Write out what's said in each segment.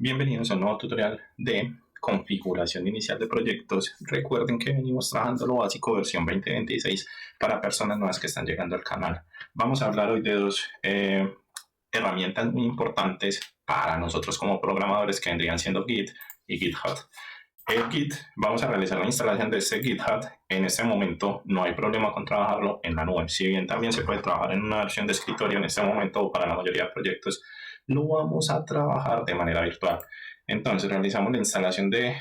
Bienvenidos a un nuevo tutorial de configuración inicial de proyectos. Recuerden que venimos trabajando lo básico versión 2026 para personas nuevas que están llegando al canal. Vamos a hablar hoy de dos herramientas muy importantes para nosotros como programadores que vendrían siendo Git y GitHub. El Git, vamos a realizar la instalación de este GitHub. En este momento no hay problema con trabajarlo en la nube. Si bien también se puede trabajar en una versión de escritorio en este momento para la mayoría de proyectos, lo vamos a trabajar de manera virtual. Entonces realizamos la instalación de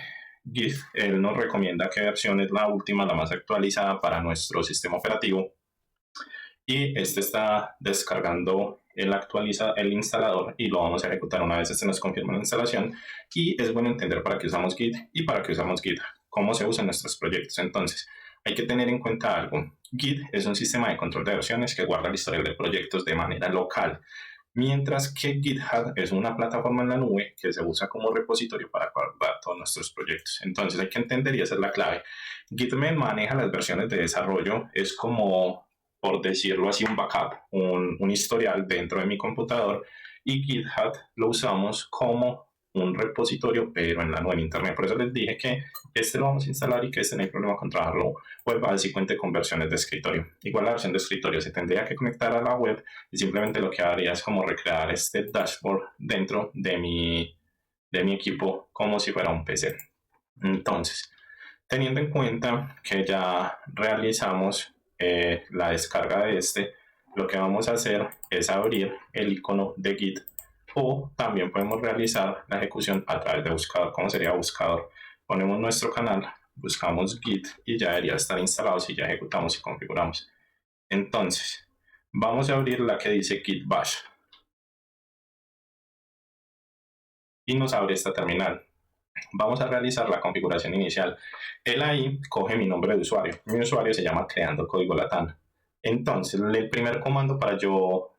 Git. Él nos recomienda qué versión es la última, la más actualizada para nuestro sistema operativo. Y este está descargando el instalador y lo vamos a ejecutar una vez este nos confirma la instalación. Y es bueno entender para qué usamos Git y para qué usamos GitHub, cómo se usan nuestros proyectos. Entonces, hay que tener en cuenta algo. Git es un sistema de control de versiones que guarda el historial de proyectos de manera local, mientras que GitHub es una plataforma en la nube que se usa como repositorio para guardar todos nuestros proyectos. Entonces hay que entender, y esa es la clave, Gitman maneja las versiones de desarrollo, es como, por decirlo así, un backup, un historial dentro de mi computador, y GitHub lo usamos como un repositorio, pero en la nube en internet. Por eso les dije que este lo vamos a instalar y que este no hay problema con trabajarlo web base y cuente con versiones de escritorio. Igual la versión de escritorio se tendría que conectar a la web y simplemente lo que haría es como recrear este dashboard dentro de mi equipo como si fuera un PC. Entonces, teniendo en cuenta que ya realizamos la descarga de este, lo que vamos a hacer es abrir el icono de Git, o también podemos realizar la ejecución a través de buscador. ¿Cómo sería buscador? Ponemos nuestro canal, buscamos Git y ya debería estar instalado si ya ejecutamos y configuramos. Entonces, vamos a abrir la que dice Git Bash y nos abre esta terminal. Vamos a realizar la configuración inicial. Él ahí coge mi nombre de usuario. Mi usuario se llama Creando Código Latam. Entonces, el primer comando para yo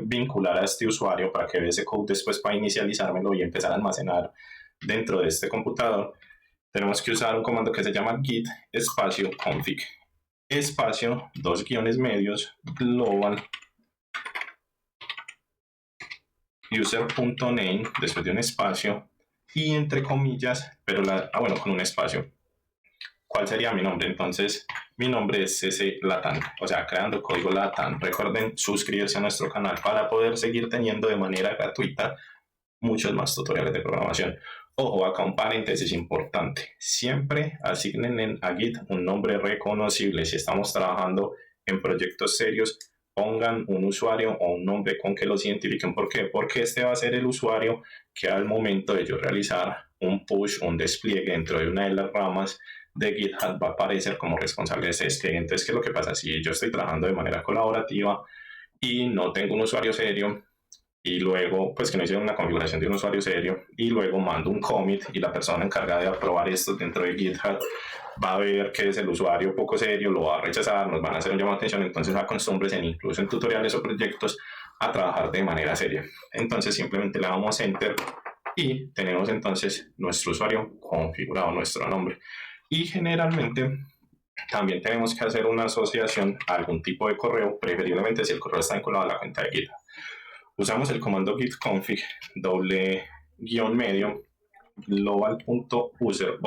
vincular a este usuario, para que vea ese code después para inicializármelo y empezar a almacenar dentro de este computador, tenemos que usar un comando que se llama git espacio config espacio, dos guiones medios, global user.name, después de un espacio, y entre comillas, pero bueno, con un espacio. ¿Cuál sería mi nombre? Entonces, mi nombre es CC Latam, o sea, Creando Código Latam. Recuerden suscribirse a nuestro canal para poder seguir teniendo de manera gratuita muchos más tutoriales de programación. Ojo, acá un paréntesis importante. Siempre asignen a Git un nombre reconocible. Si estamos trabajando en proyectos serios, pongan un usuario o un nombre con que los identifiquen. ¿Por qué? Porque este va a ser el usuario que al momento de yo realizar un push, un despliegue dentro de una de las ramas de GitHub va a aparecer como responsable de ese despliegue. Entonces, ¿qué es lo que pasa? Si yo estoy trabajando de manera colaborativa y no tengo un usuario serio, y luego, pues que no hicieron una configuración de un usuario serio, y luego mando un commit y la persona encargada de aprobar esto dentro de GitHub va a ver que es el usuario poco serio, lo va a rechazar, nos van a hacer un llamado de atención. Entonces acostumbres incluso en tutoriales o proyectos a trabajar de manera seria. Entonces simplemente le damos enter y tenemos entonces nuestro usuario configurado, nuestro nombre. Y generalmente también tenemos que hacer una asociación a algún tipo de correo, preferiblemente si el correo está vinculado a la cuenta de GitHub. Usamos el comando git config doble guión medio global.user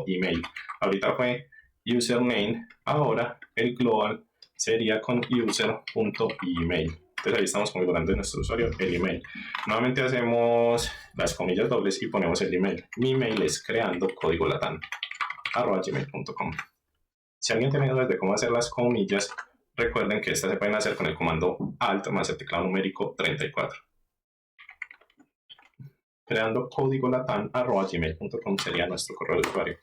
.email. Ahorita fue username, ahora el global sería con user.email. Entonces ahí estamos configurando nuestro usuario el email. Nuevamente hacemos las comillas dobles y ponemos el email. Mi email es creando código latam @gmail.com. Si alguien tiene dudas de cómo hacer las comillas, recuerden que estas se pueden hacer con el comando Alt más el teclado numérico 34. Creando código latam @gmail.com sería nuestro correo de usuario.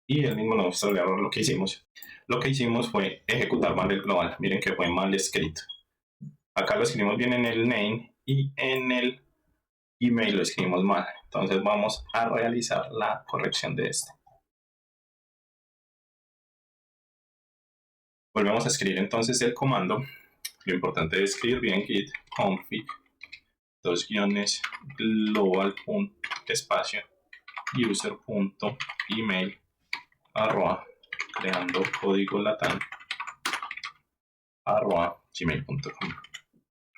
Y el mismo nos sale ahora lo que hicimos. Lo que hicimos fue ejecutar mal el global. Miren que fue mal escrito. Acá lo escribimos bien en el name y en el email lo escribimos mal. Entonces vamos a realizar la corrección de este. Volvemos a escribir entonces el comando. Lo importante es escribir bien git config dos guiones global espacio user.email creando código latam gmail.com.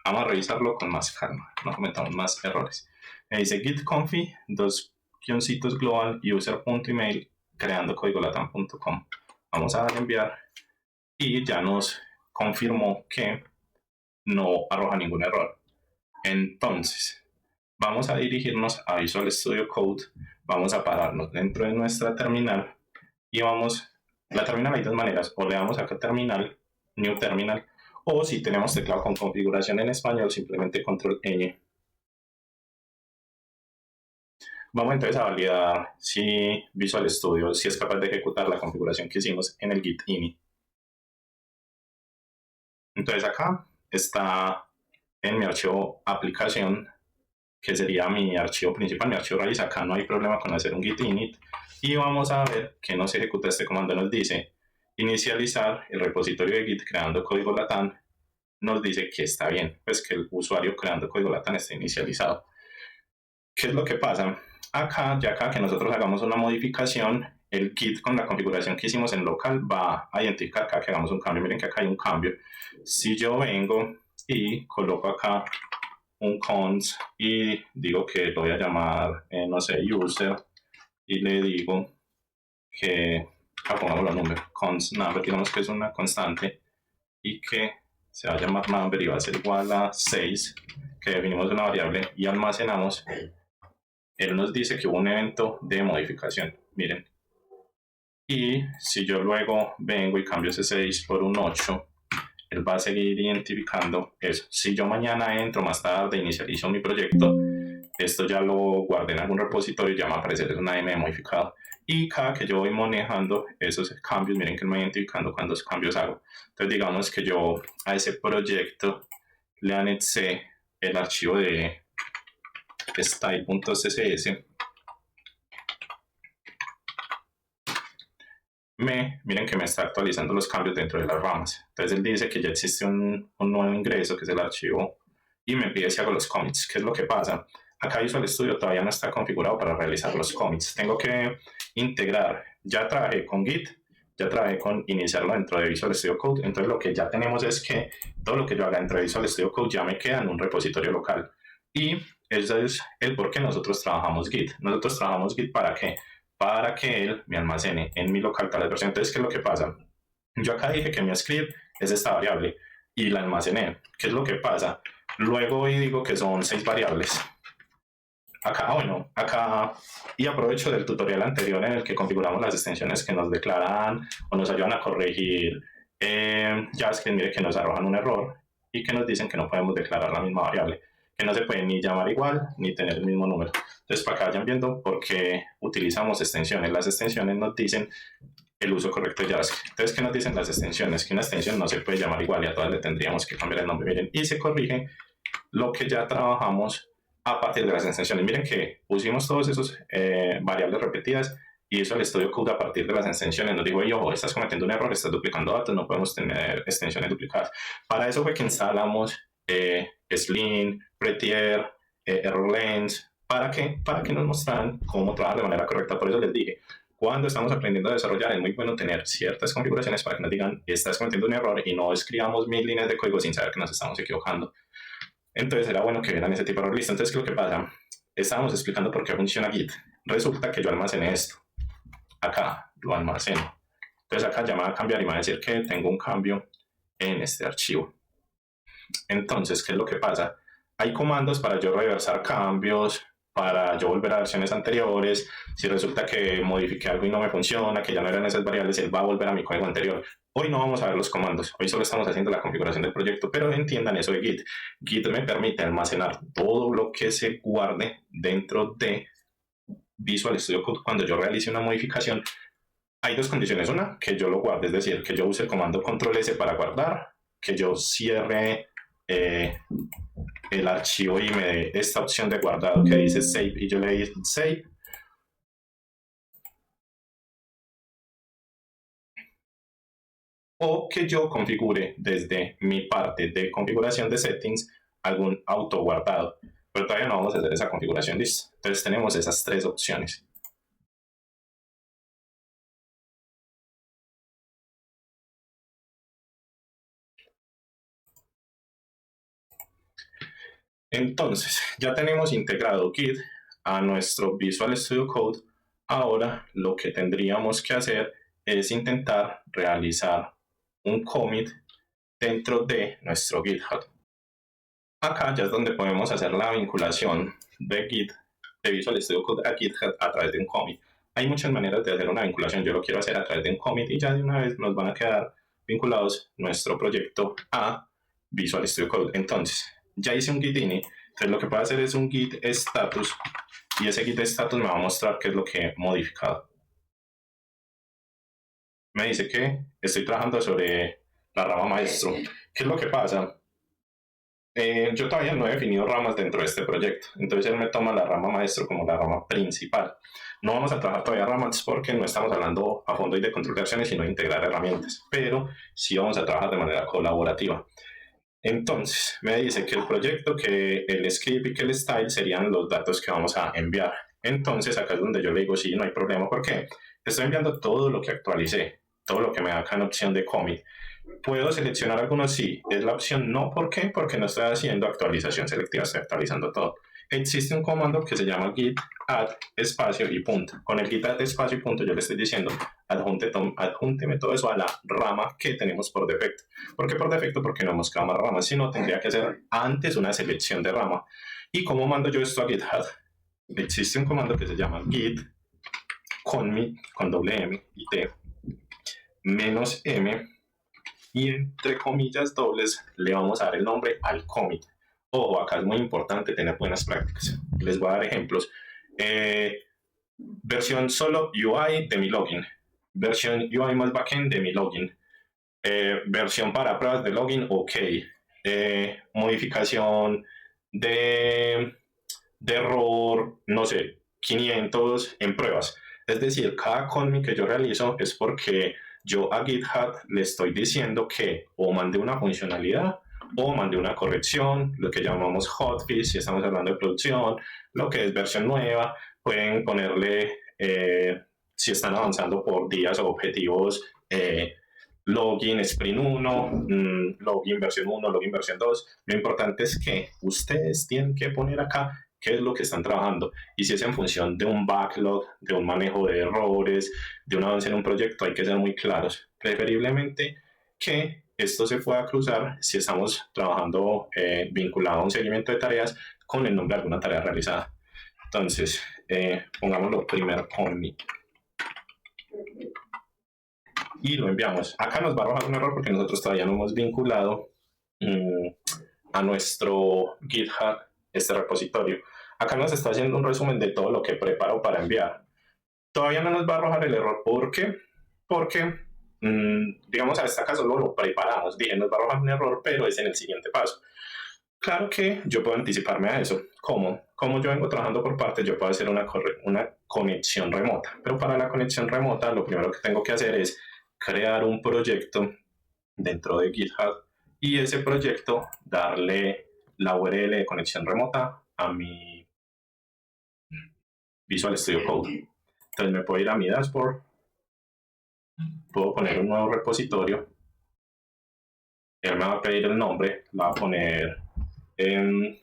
Vamos a revisarlo con más calma, no cometamos más errores. Me dice git config, dos guioncitos global, user.email, creando códigolatam.com. Vamos a darle enviar y ya nos confirmó que no arroja ningún error. Entonces, vamos a dirigirnos a Visual Studio Code, vamos a pararnos dentro de nuestra terminal y la terminal hay dos maneras, o le damos acá terminal, new terminal, o si tenemos teclado con configuración en español, simplemente control N. Vamos entonces a validar si Visual Studio si es capaz de ejecutar la configuración que hicimos en el git init. Entonces acá está en mi archivo aplicación, que sería mi archivo principal, mi archivo raíz. Acá no hay problema con hacer un git init. Y vamos a ver que nos ejecuta este comando. Nos dice inicializar el repositorio de git creando código latam. Nos dice que está bien, pues que el usuario creando código latam está inicializado. ¿Qué es lo que pasa? Acá, ya acá que nosotros hagamos una modificación, el Git con la configuración que hicimos en local va a identificar acá que hagamos un cambio. Miren que acá hay un cambio. Si yo vengo y coloco acá un cons y digo que lo voy a llamar, no sé, user, y le digo que, pongamos los números, cons number, digamos que es una constante, y que se va a llamar number y va a ser igual a 6, que definimos una variable y almacenamos. Él nos dice que hubo un evento de modificación, miren. Y si yo luego vengo y cambio ese 6 por un 8, él va a seguir identificando eso. Si yo mañana entro más tarde, inicializo mi proyecto, esto ya lo guardé en algún repositorio y ya me va a aparecer una M modificada. Y cada que yo voy manejando esos cambios, miren que me va identificando cuántos cambios hago. Entonces digamos que yo a ese proyecto le anexé el archivo de style.css. Miren que me está actualizando los cambios dentro de las ramas. Entonces él dice que ya existe un nuevo ingreso, que es el archivo, y me pide si hago los commits. ¿Qué es lo que pasa? Acá Visual Studio todavía no está configurado para realizar los commits. Tengo que integrar, ya trabajé con Git, ya trabajé con iniciarlo dentro de Visual Studio Code. Entonces lo que ya tenemos es que todo lo que yo haga dentro de Visual Studio Code ya me queda en un repositorio local. Y ese es el por qué nosotros trabajamos Git. Nosotros trabajamos Git ¿para qué? Para que él me almacene en mi local tal versión. Entonces, ¿qué es lo que pasa? Yo acá dije que mi script es esta variable y la almacené. ¿Qué es lo que pasa? Luego hoy digo que son 6 variables. Acá, bueno, acá, y aprovecho del tutorial anterior en el que configuramos las extensiones que nos declaran o nos ayudan a corregir JavaScript, mire que nos arrojan un error y que nos dicen que no podemos declarar la misma variable, que no se puede ni llamar igual ni tener el mismo número. Entonces, para que vayan viendo por qué utilizamos extensiones. Las extensiones nos dicen el uso correcto de JavaScript. Entonces, ¿qué nos dicen las extensiones? Que una extensión no se puede llamar igual y a todas le tendríamos que cambiar el nombre. Miren, y se corrige lo que ya trabajamos a partir de las extensiones. Miren que pusimos todos esos variables repetidas y eso el Studio Code a partir de las extensiones nos dijo, ojo, estás cometiendo un error, estás duplicando datos, no podemos tener extensiones duplicadas. Para eso fue que instalamos Slim, Prettier, ErrorLens. ¿Para qué? Para que nos mostraran cómo trabajar de manera correcta. Por eso les dije, cuando estamos aprendiendo a desarrollar es muy bueno tener ciertas configuraciones para que nos digan, estás cometiendo un error y no escribamos 1000 líneas de código sin saber que nos estamos equivocando. Entonces era bueno que vieran ese tipo de error. Listo, entonces, ¿qué es lo que pasa? Estábamos explicando por qué funciona Git. Resulta que yo almacené esto. Acá lo almaceno. Entonces acá ya me va a cambiar y me va a decir que tengo un cambio en este archivo. Entonces, ¿qué es lo que pasa? Hay comandos para yo reversar cambios, para yo volver a versiones anteriores. Si resulta que modifiqué algo y no me funciona, que ya no eran esas variables, él va a volver a mi código anterior. Hoy no vamos a ver los comandos, hoy solo estamos haciendo la configuración del proyecto, pero entiendan eso de Git. Git me permite almacenar todo lo que se guarde dentro de Visual Studio Code cuando yo realice una modificación. Hay dos condiciones, una, que yo lo guarde, es decir, que yo use el comando control S para guardar, que yo cierre el archivo y me dé esta opción de guardado que dice save y yo le di save. O que yo configure desde mi parte de configuración de settings algún auto guardado. Pero todavía no vamos a hacer esa configuración, listo. Entonces tenemos esas tres opciones. Entonces, ya tenemos integrado Git a nuestro Visual Studio Code. Ahora lo que tendríamos que hacer es intentar realizar un commit dentro de nuestro GitHub. Acá ya es donde podemos hacer la vinculación de Git, de Visual Studio Code a GitHub a través de un commit. Hay muchas maneras de hacer una vinculación. Yo lo quiero hacer a través de un commit y ya de una vez nos van a quedar vinculados nuestro proyecto a Visual Studio Code. Entonces, ya hice un git ini. Entonces, lo que puedo hacer es un git status y ese git status me va a mostrar qué es lo que he modificado. Me dice que estoy trabajando sobre la rama maestro. ¿Qué es lo que pasa? Yo todavía no he definido ramas dentro de este proyecto, entonces él me toma la rama maestro como la rama principal. No vamos a trabajar todavía ramas porque no estamos hablando a fondo de control de acciones, sino de integrar herramientas, pero sí vamos a trabajar de manera colaborativa. Entonces, me dice que el proyecto, que el script y que el style serían los datos que vamos a enviar. Entonces, acá es donde yo le digo, sí, no hay problema, porque estoy enviando todo lo que actualicé, todo lo que me da acá en opción de commit. ¿Puedo seleccionar algunos? Sí, es la opción no. ¿Por qué? Porque no estoy haciendo actualización selectiva, estoy actualizando todo. Existe un comando que se llama git add espacio y punto. Con el git add espacio y punto yo le estoy diciendo adjúnteme todo eso a la rama que tenemos por defecto. ¿Por qué por defecto? Porque no hemos creado más ramas, sino tendría que hacer antes una selección de rama. ¿Y cómo mando yo esto a GitHub? Existe un comando que se llama git con doble M y T menos M y entre comillas dobles le vamos a dar el nombre al commit. Ojo, acá es muy importante tener buenas prácticas. Les voy a dar ejemplos. Versión solo UI de mi login. Versión UI más backend de mi login. Versión para pruebas de login, ok. Modificación de error, no sé, 500 en pruebas. Es decir, cada commit que yo realizo es porque yo a GitHub le estoy diciendo que o mandé una funcionalidad o mandé una corrección, lo que llamamos hotfix, si estamos hablando de producción, lo que es versión nueva, pueden ponerle, si están avanzando por días o objetivos, login sprint 1, login versión 1, login versión 2. Lo importante es que ustedes tienen que poner acá qué es lo que están trabajando y si es en función de un backlog, de un manejo de errores, de un avance en un proyecto, hay que ser muy claros. Preferiblemente que esto se pueda cruzar si estamos trabajando vinculado a un seguimiento de tareas con el nombre de alguna tarea realizada. Entonces, pongámoslo primero commit y lo enviamos. Acá nos va a arrojar un error porque nosotros todavía no hemos vinculado a nuestro GitHub este repositorio. Acá nos está haciendo un resumen de todo lo que preparo para enviar. Todavía no nos va a arrojar el error. ¿Por qué? Porque, digamos, a esta caso lo preparamos. Bien, nos va a arrojar un error, pero es en el siguiente paso. Claro que yo puedo anticiparme a eso. ¿Cómo? Como yo vengo trabajando por partes, yo puedo hacer una conexión remota. Pero para la conexión remota, lo primero que tengo que hacer es crear un proyecto dentro de GitHub y ese proyecto darle la URL de conexión remota a mi Visual Studio Code. Entonces me puedo ir a mi dashboard, puedo poner un nuevo repositorio, él me va a pedir el nombre, lo va a poner en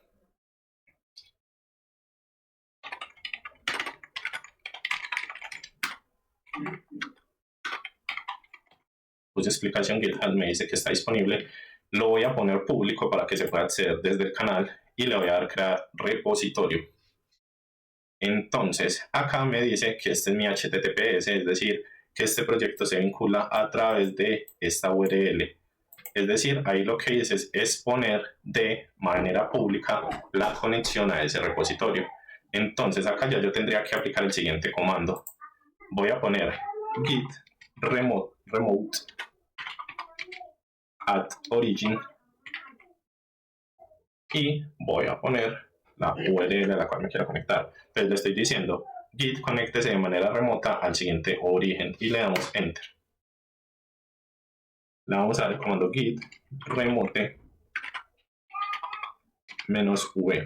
pues explicación. GitHub me dice que está disponible, lo voy a poner público para que se pueda acceder desde el canal y le voy a dar crear repositorio. Entonces acá me dice que este es mi HTTPS, es decir, que este proyecto se vincula a través de esta URL. Es decir, ahí lo que dice es exponer de manera pública la conexión a ese repositorio. Entonces acá ya yo tendría que aplicar el siguiente comando. Voy a poner git remote at origin y voy a poner la URL a la cual me quiero conectar. Entonces le estoy diciendo git conéctese de manera remota al siguiente origen y le damos enter. Le vamos a dar el comando git remote -v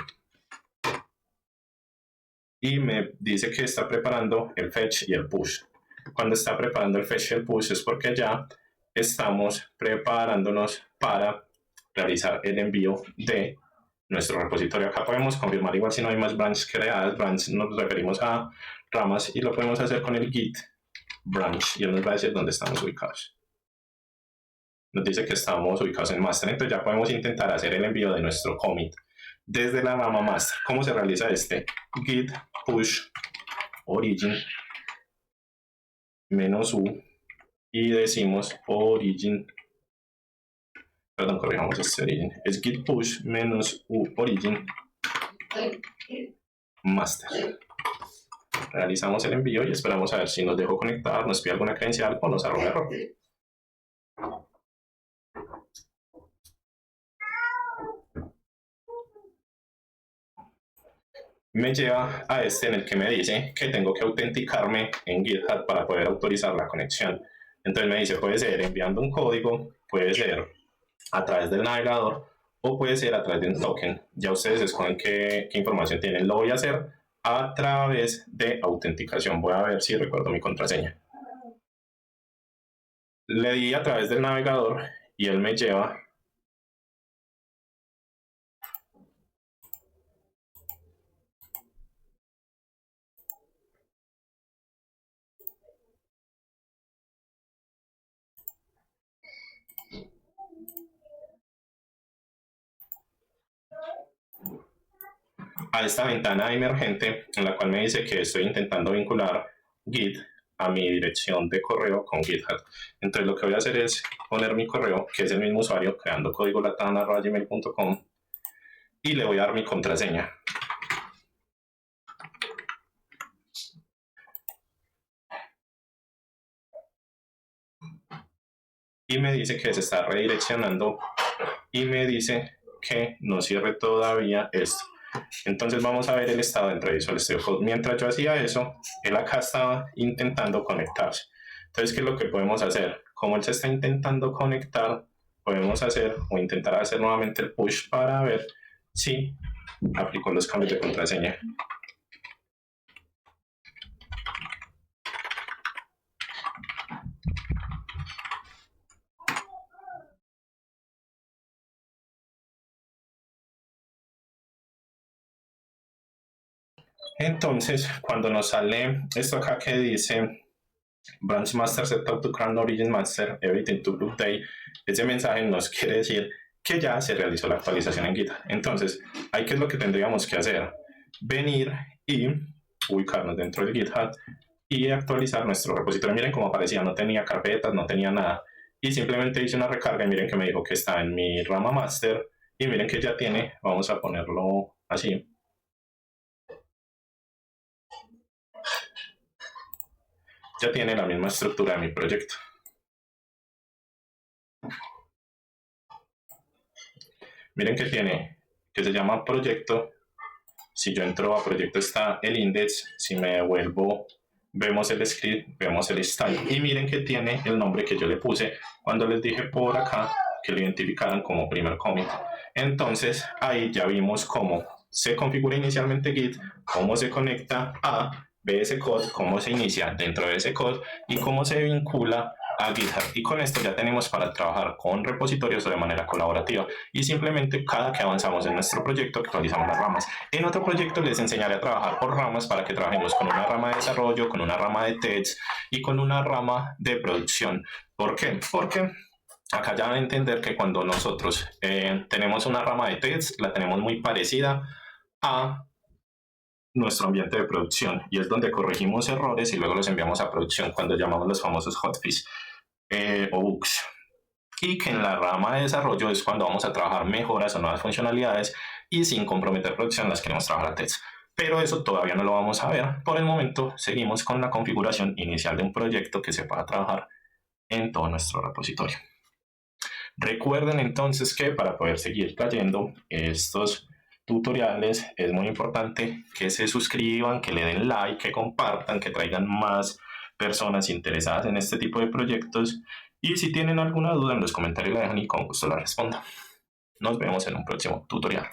y me dice que está preparando el fetch y el push. Cuando está preparando el fetch y el push es porque ya estamos preparándonos para realizar el envío de nuestro repositorio. Acá podemos confirmar igual si no hay más branches creadas. Branch nos referimos a ramas y lo podemos hacer con el git branch y él nos va a decir dónde estamos ubicados. Nos dice que estamos ubicados en master, entonces ya podemos intentar hacer el envío de nuestro commit desde la rama master. ¿Cómo se realiza este? Git push origin -u y decimos origin, perdón, corrijamos este origin, es git push -u origin master. Realizamos el envío y esperamos a ver si nos dejó conectar, nos pide alguna credencial o nos arroja error. Me lleva a este en el que me dice que tengo que autenticarme en GitHub para poder autorizar la conexión. Entonces me dice, puede ser enviando un código, puede ser a través del navegador o puede ser a través de un token. Ya ustedes escogen qué información tienen. Lo voy a hacer a través de autenticación. Voy a ver si recuerdo mi contraseña. Le di a través del navegador y él me lleva a esta ventana emergente en la cual me dice que estoy intentando vincular Git a mi dirección de correo con GitHub. Entonces lo que voy a hacer es poner mi correo, que es el mismo usuario, creando código latana@gmail.com, y le voy a dar mi contraseña. Y me dice que se está redireccionando y me dice que no cierre todavía esto. Entonces vamos a ver el estado dentro de Visual Studio Code. Mientras yo hacía eso, él acá estaba intentando conectarse. Entonces, ¿qué es lo que podemos hacer? Como él se está intentando conectar, podemos hacer o intentar hacer nuevamente el push para ver si aplicó los cambios de contraseña. Entonces, cuando nos sale esto acá que dice Branch Master Setup to Crown Origin Master, Everything to Update, ese mensaje nos quiere decir que ya se realizó la actualización en GitHub. Entonces, ahí qué es lo que tendríamos que hacer: venir y ubicarnos dentro de GitHub y actualizar nuestro repositorio. Miren cómo aparecía, no tenía carpetas, no tenía nada. Y simplemente hice una recarga y miren que me dijo que está en mi rama master. Y miren que ya tiene, vamos a ponerlo así, ya tiene la misma estructura de mi proyecto. Miren que tiene, que se llama proyecto. Si yo entro a proyecto está el index, si me devuelvo vemos el script, vemos el style y miren que tiene el nombre que yo le puse cuando les dije por acá que lo identificaran como primer commit. Entonces ahí ya vimos cómo se configura inicialmente Git, cómo se conecta a VS Code, cómo se inicia dentro de ese code y cómo se vincula a GitHub. Y con esto ya tenemos para trabajar con repositorios de manera colaborativa y simplemente cada que avanzamos en nuestro proyecto actualizamos las ramas. En otro proyecto les enseñaré a trabajar por ramas para que trabajemos con una rama de desarrollo, con una rama de test y con una rama de producción. ¿Por qué? Porque acá ya van a entender que cuando nosotros tenemos una rama de test, la tenemos muy parecida a nuestro ambiente de producción y es donde corregimos errores y luego los enviamos a producción cuando llamamos los famosos hotfix o bugs. Y que en la rama de desarrollo es cuando vamos a trabajar mejoras o nuevas funcionalidades y sin comprometer producción las queremos trabajar a test. Pero eso todavía no lo vamos a ver. Por el momento seguimos con la configuración inicial de un proyecto que se pueda trabajar en todo nuestro repositorio. Recuerden entonces que para poder seguir trayendo estos tutoriales es muy importante que se suscriban, que le den like, que compartan, que traigan más personas interesadas en este tipo de proyectos y si tienen alguna duda en los comentarios la dejan y con gusto la respondo. Nos vemos en un próximo tutorial.